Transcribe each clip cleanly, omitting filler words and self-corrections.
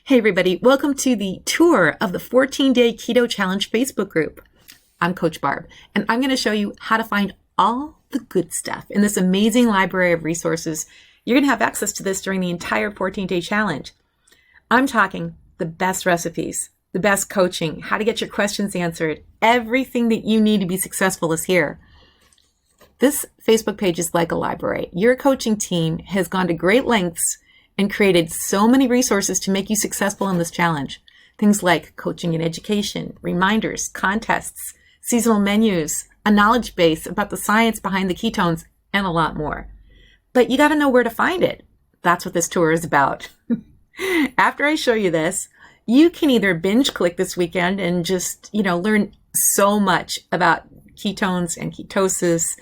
Hey everybody, welcome to the tour of the 14-Day Keto Challenge Facebook group. I'm Coach Barb, and I'm going to show you how to find all the good stuff in this amazing library of resources. You're going to have access to this during the entire 14-Day Challenge. I'm talking the best recipes, the best coaching, how to get your questions answered. Everything that you need to be successful is here. This Facebook page is like a library. Your coaching team has gone to great lengths and created so many resources to make you successful in this challenge. Things like coaching and education, reminders, contests, seasonal menus, a knowledge base about the science behind the ketones, and a lot more. But you got to know where to find it. That's what this tour is about. After I show you this, you can either binge click this weekend and just, learn so much about ketones and ketosis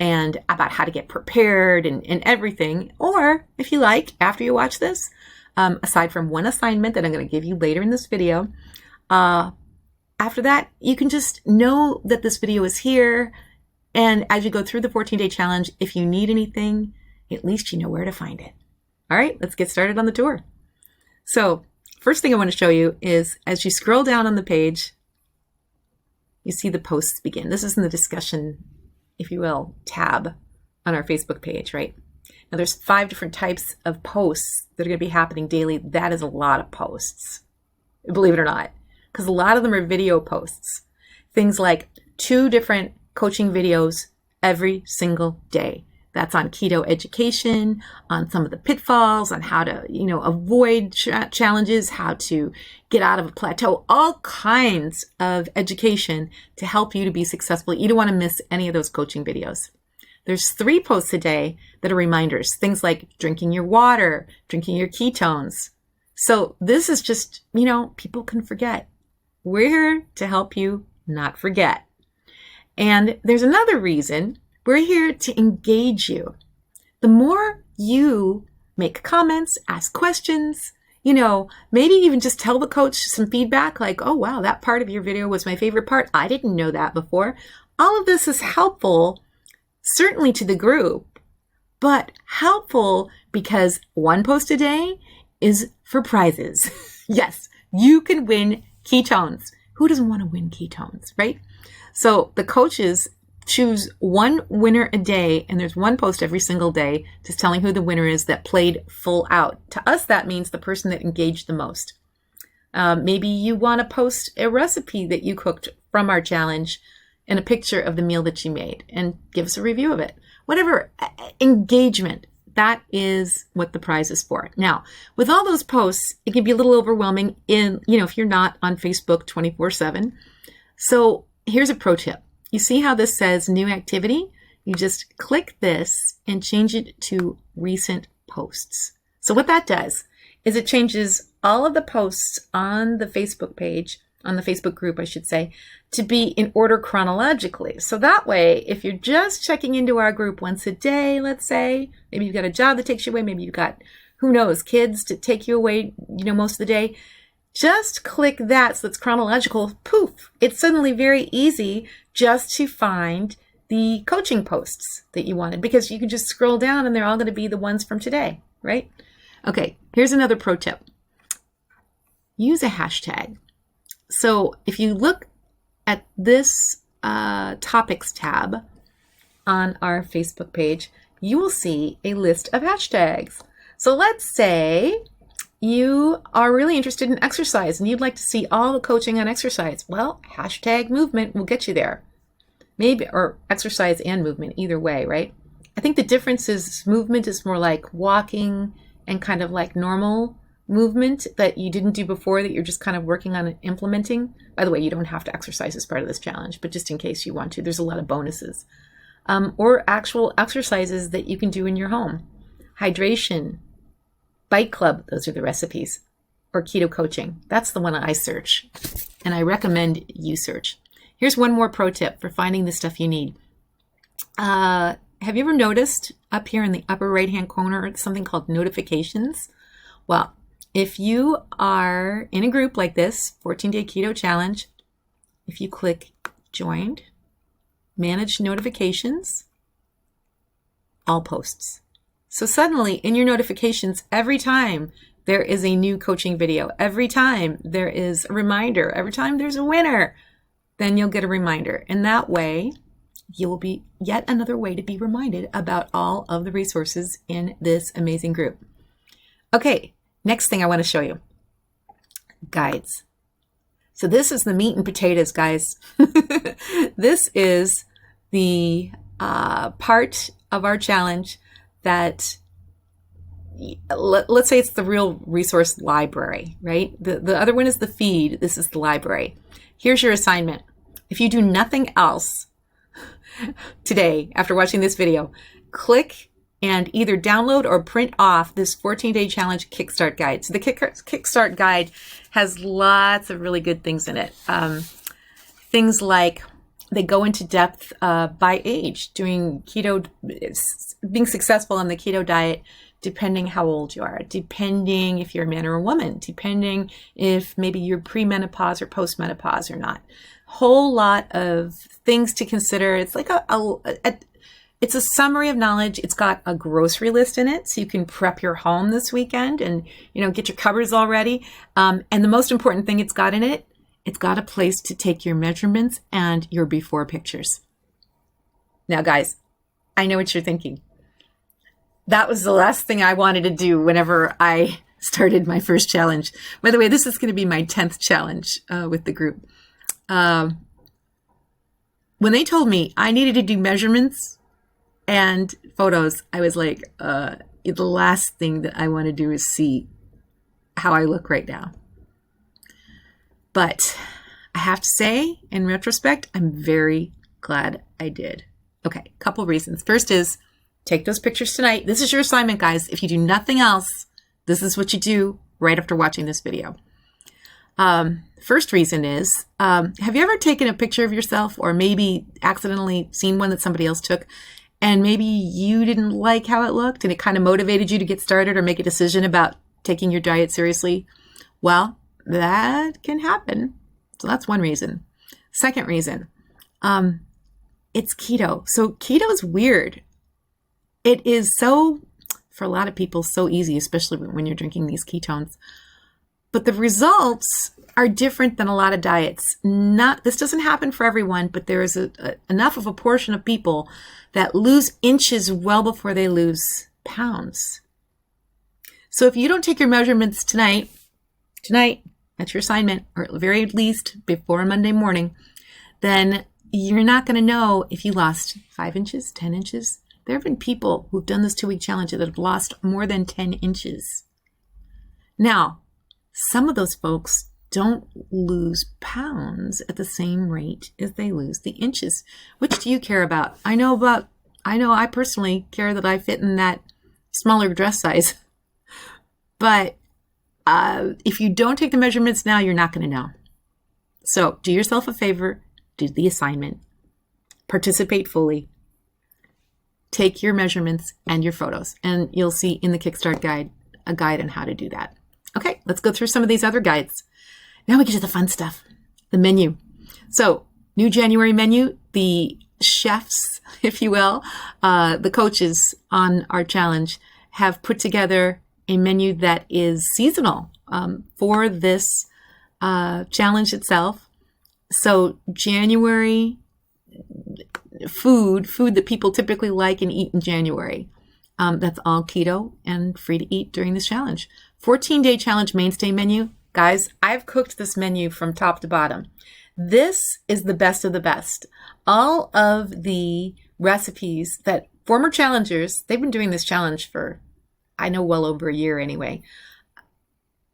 and about how to get prepared and everything. Or if you like, after you watch this, aside from one assignment that I'm going to give you later in this video, after that, you can just know that this video is here. And as you go through the 14-Day Challenge, if you need anything, at least you know where to find it. All right, let's get started on the tour. So first thing I want to show you is as you scroll down on the page, you see the posts begin. This is in the discussion, if you will, tab on our Facebook page, right? Now there's 5 different types of posts that are going to be happening daily. That is a lot of posts, believe it or not, because a lot of them are video posts. Things like 2 different coaching videos every single day. That's on keto education, on some of the pitfalls, on how to, avoid challenges, how to get out of a plateau, all kinds of education to help you to be successful. You don't want to miss any of those coaching videos. There's 3 posts a day that are reminders, things like drinking your water, drinking your ketones. So this is just, people can forget. We're here to help you not forget. And there's another reason. We're here to engage you. The more you make comments, ask questions, maybe even just tell the coach some feedback like, oh, wow, that part of your video was my favorite part. I didn't know that before. All of this is helpful, certainly to the group, but helpful because 1 post a day is for prizes. Yes, you can win ketones. Who doesn't want to win ketones, right? So the coaches choose 1 winner a day, and there's 1 post every single day just telling who the winner is that played full out. To us, that means the person that engaged the most. Maybe you want to post a recipe that you cooked from our challenge and a picture of the meal that you made and give us a review of it. Whatever, engagement, that is what the prize is for. Now, with all those posts, it can be a little overwhelming if you're not on Facebook 24/7. So here's a pro tip. You see how this says new activity? You just click this and change it to recent posts. So what that does is it changes all of the posts on the Facebook page, on the Facebook group, I should say, to be in order chronologically. So that way, if you're just checking into our group once a day, let's say, maybe you've got a job that takes you away, maybe you've got, who knows, kids to take you away, most of the day, just click that so it's chronological. Poof! It's suddenly very easy just to find the coaching posts that you wanted because you can just scroll down and they're all going to be the ones from today, right? Okay, here's another pro tip. Use a hashtag. So if you look at this topics tab on our Facebook page, you will see a list of hashtags. So let's say you are really interested in exercise and you'd like to see all the coaching on exercise. Well, hashtag movement will get you there. Maybe, or exercise and movement, either way, right? I think the difference is movement is more like walking and kind of like normal movement that you didn't do before that you're just kind of working on implementing. By the way, you don't have to exercise as part of this challenge, but just in case you want to, there's a lot of bonuses. Or actual exercises that you can do in your home. Hydration, Bike Club, those are the recipes, or keto coaching. That's the one I search, and I recommend you search. Here's one more pro tip for finding the stuff you need. Have you ever noticed up here in the upper right-hand corner something called notifications? Well, if you are in a group like this, 14-Day Keto Challenge, if you click Joined, Manage Notifications, All Posts. So suddenly in your notifications, every time there is a new coaching video. Every time there is a reminder, every time there's a winner, then you'll get a reminder. And that way, you will be yet another way to be reminded about all of the resources in this amazing group. Okay, next thing I want to show you. Guides. So this is the meat and potatoes, guys. This is the part of our challenge that, let's say it's the real resource library, right? The other one is the feed. This is the library. Here's your assignment. If you do nothing else today, after watching this video, click and either download or print off this 14-day challenge Kickstart guide. So the Kickstart guide has lots of really good things in it. Things like they go into depth by age, doing keto, being successful on the keto diet, depending how old you are, depending if you're a man or a woman, depending if maybe you're premenopause or postmenopause or not. Whole lot of things to consider. It's like it's a summary of knowledge. It's got a grocery list in it, so you can prep your home this weekend and, get your cupboards all ready. And the most important thing it's got in it, it's got a place to take your measurements and your before pictures. Now, guys, I know what you're thinking. That was the last thing I wanted to do whenever I started my first challenge. By the way, this is going to be my 10th challenge with the group. When they told me I needed to do measurements and photos, I was like, the last thing that I want to do is see how I look right now. But I have to say, in retrospect, I'm very glad I did. Okay, couple reasons. First is, take those pictures tonight. This is your assignment, guys. If you do nothing else, this is what you do right after watching this video. First reason is, have you ever taken a picture of yourself or maybe accidentally seen one that somebody else took and maybe you didn't like how it looked and it kind of motivated you to get started or make a decision about taking your diet seriously? Well, that can happen. So that's one reason. Second reason, it's keto. So keto is weird. It is so, for a lot of people, so easy, especially when you're drinking these ketones. But the results are different than a lot of diets. This doesn't happen for everyone, but there is enough of a portion of people that lose inches well before they lose pounds. So if you don't take your measurements tonight, that's your assignment, or at the very least before Monday morning, then you're not going to know if you lost 5 inches, 10 inches. There have been people who've done this 2-week challenge that have lost more than 10 inches. Now, some of those folks don't lose pounds at the same rate as they lose the inches. Which do you care about? I know I personally care that I fit in that smaller dress size. But if you don't take the measurements now, you're not going to know. So do yourself a favor, do the assignment, participate fully, take your measurements and your photos, and you'll see in the Kickstart guide a guide on how to do that. Okay, let's go through some of these other guides. Now we get to the fun stuff, the menu. So, new January menu, the chefs, if you will, the coaches on our challenge have put together a menu that is seasonal for this challenge itself. So, January food that people typically like and eat in January. That's all keto and free to eat during this challenge. 14-day challenge Mainstay Menu. Guys, I've cooked this menu from top to bottom. This is the best of the best. All of the recipes that former challengers, they've been doing this challenge for, I know, well over a year anyway,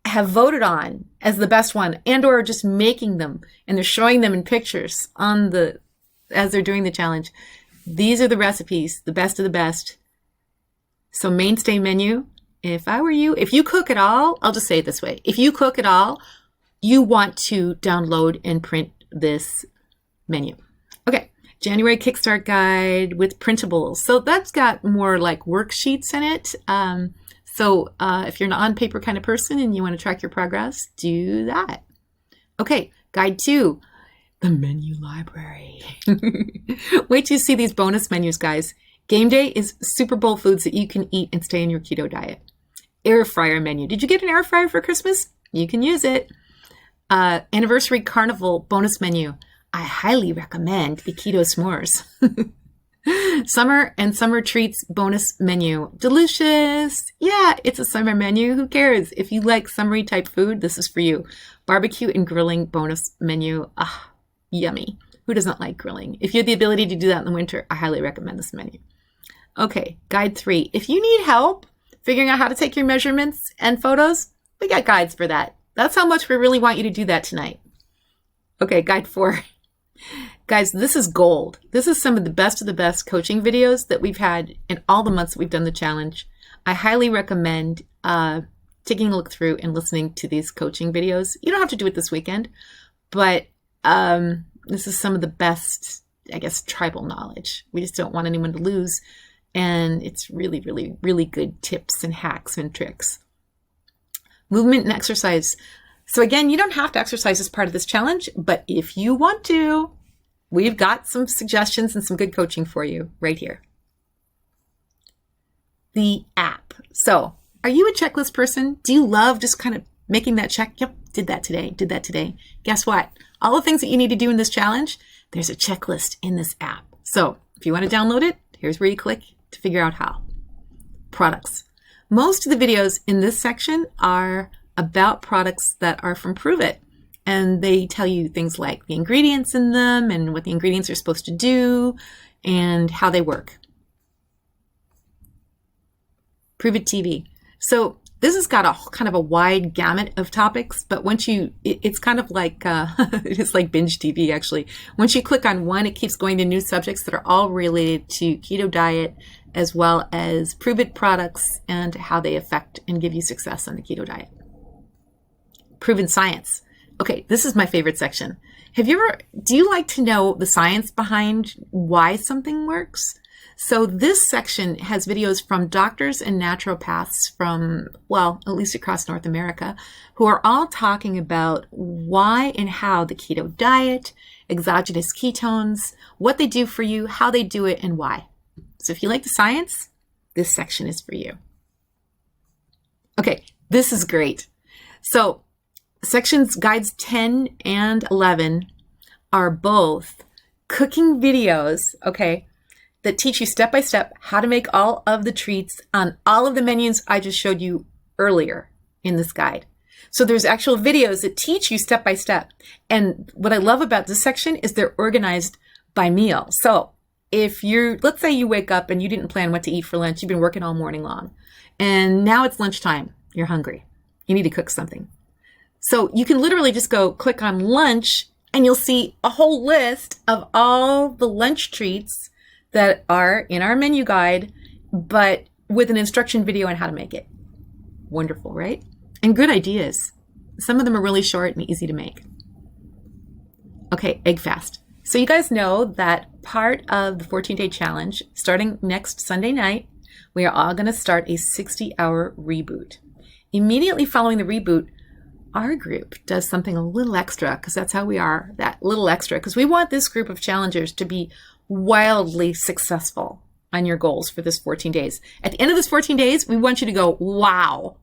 have voted on as the best one, and or just making them, and they're showing them in pictures as they're doing the challenge. These are the recipes, the best of the best. So Mainstay Menu, if I were you, if you cook at all, I'll just say it this way. If you cook at all, you want to download and print this menu. Okay, January Kickstart guide with printables. So that's got more like worksheets in it. So if you're an on-paper kind of person and you want to track your progress, do that. Okay, guide 2, the menu library. Wait till you see these bonus menus, guys. Game day is Super Bowl foods that you can eat and stay in your keto diet. air fryer menu. Did you get an air fryer for Christmas? You can use it. Anniversary Carnival bonus menu. I highly recommend the keto s'mores. Summer and summer treats bonus menu. Delicious. Yeah, it's a summer menu. Who cares? If you like summery type food, this is for you. Barbecue and grilling bonus menu. Ah, yummy. Who doesn't like grilling? If you have the ability to do that in the winter, I highly recommend this menu. Okay, guide 3. If you need help figuring out how to take your measurements and photos, we got guides for that. That's how much we really want you to do that tonight. Okay, guide 4. Guys, this is gold. This is some of the best coaching videos that we've had in all the months that we've done the challenge. I highly recommend taking a look through and listening to these coaching videos. You don't have to do it this weekend, but this is some of the best, I guess, tribal knowledge. We just don't want anyone to lose. And it's really, really, really good tips and hacks and tricks. Movement and exercise. So again, you don't have to exercise as part of this challenge, but if you want to, we've got some suggestions and some good coaching for you right here. The app. So are you a checklist person? Do you love just kind of making that check? Yep, did that today. Guess what? All the things that you need to do in this challenge, there's a checklist in this app. So if you want to download it, here's where you click to figure out how. Products. Most of the videos in this section are about products that are from Prove It. And they tell you things like the ingredients in them and what the ingredients are supposed to do and how they work. Prove It TV. So this has got a kind of a wide gamut of topics, but once it's kind of like, it's like binge TV actually. Once you click on one, it keeps going to new subjects that are all related to keto diet, as well as Prove It products and how they affect and give you success on the keto diet. Proven science. Okay, this is my favorite section. Do you like to know the science behind why something works? So this section has videos from doctors and naturopaths from, well, at least across North America, who are all talking about why and how the keto diet, exogenous ketones, what they do for you, how they do it, and why. So if you like the science, this section is for you. Okay, this is great. So sections guides 10 and 11 are both cooking videos, okay, that teach you step by step how to make all of the treats on all of the menus I just showed you earlier in this guide. So there's actual videos that teach you step by step. And what I love about this section is they're organized by meal. So if let's say you wake up and you didn't plan what to eat for lunch, you've been working all morning long, and now it's lunchtime, you're hungry, you need to cook something. So you can literally just go click on lunch and you'll see a whole list of all the lunch treats that are in our menu guide, but with an instruction video on how to make it. Wonderful, right? And good ideas. Some of them are really short and easy to make. Okay, egg fast. So you guys know that part of the 14-day challenge, starting next Sunday night, we are all going to start a 60-hour reboot. Immediately following the reboot, our group does something a little extra, because that's how we are, that little extra, because we want this group of challengers to be wildly successful on your goals for this 14 days. At the end of this 14 days, we want you to go, wow.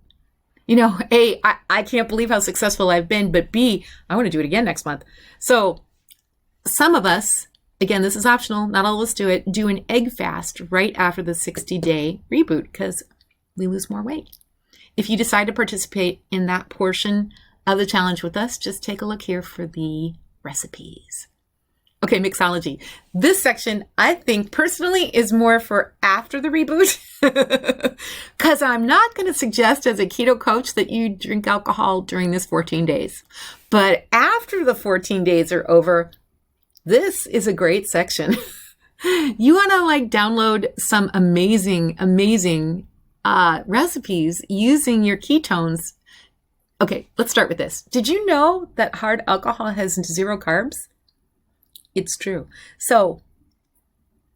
You know, A, I can't believe how successful I've been, but B, I want to do it again next month. So some of us, again, this is optional, not all of us do it, do an egg fast right after the 60-day reboot because we lose more weight. If you decide to participate in that portion of the challenge with us, just take a look here for the recipes. Okay, mixology. This section, I think personally, is more for after the reboot because I'm not going to suggest as a keto coach that you drink alcohol during this 14 days. But after the 14 days are over, this is a great section. You want to download some amazing recipes using your ketones. Okay, let's start with this. Did you know that hard alcohol has 0 carbs? It's true. So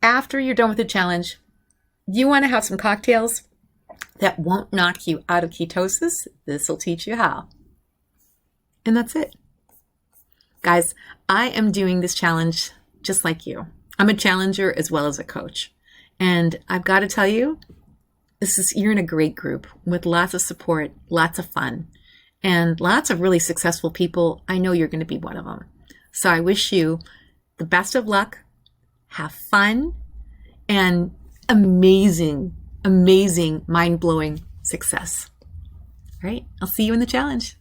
after you're done with the challenge, you want to have some cocktails that won't knock you out of ketosis. This will teach you how. And that's it. Guys, I am doing this challenge just like you. I'm a challenger as well as a coach. And I've got to tell you, you're in a great group with lots of support, lots of fun, and lots of really successful people. I know you're going to be one of them. So I wish you the best of luck, have fun, and amazing, amazing, mind-blowing success. All right, I'll see you in the challenge.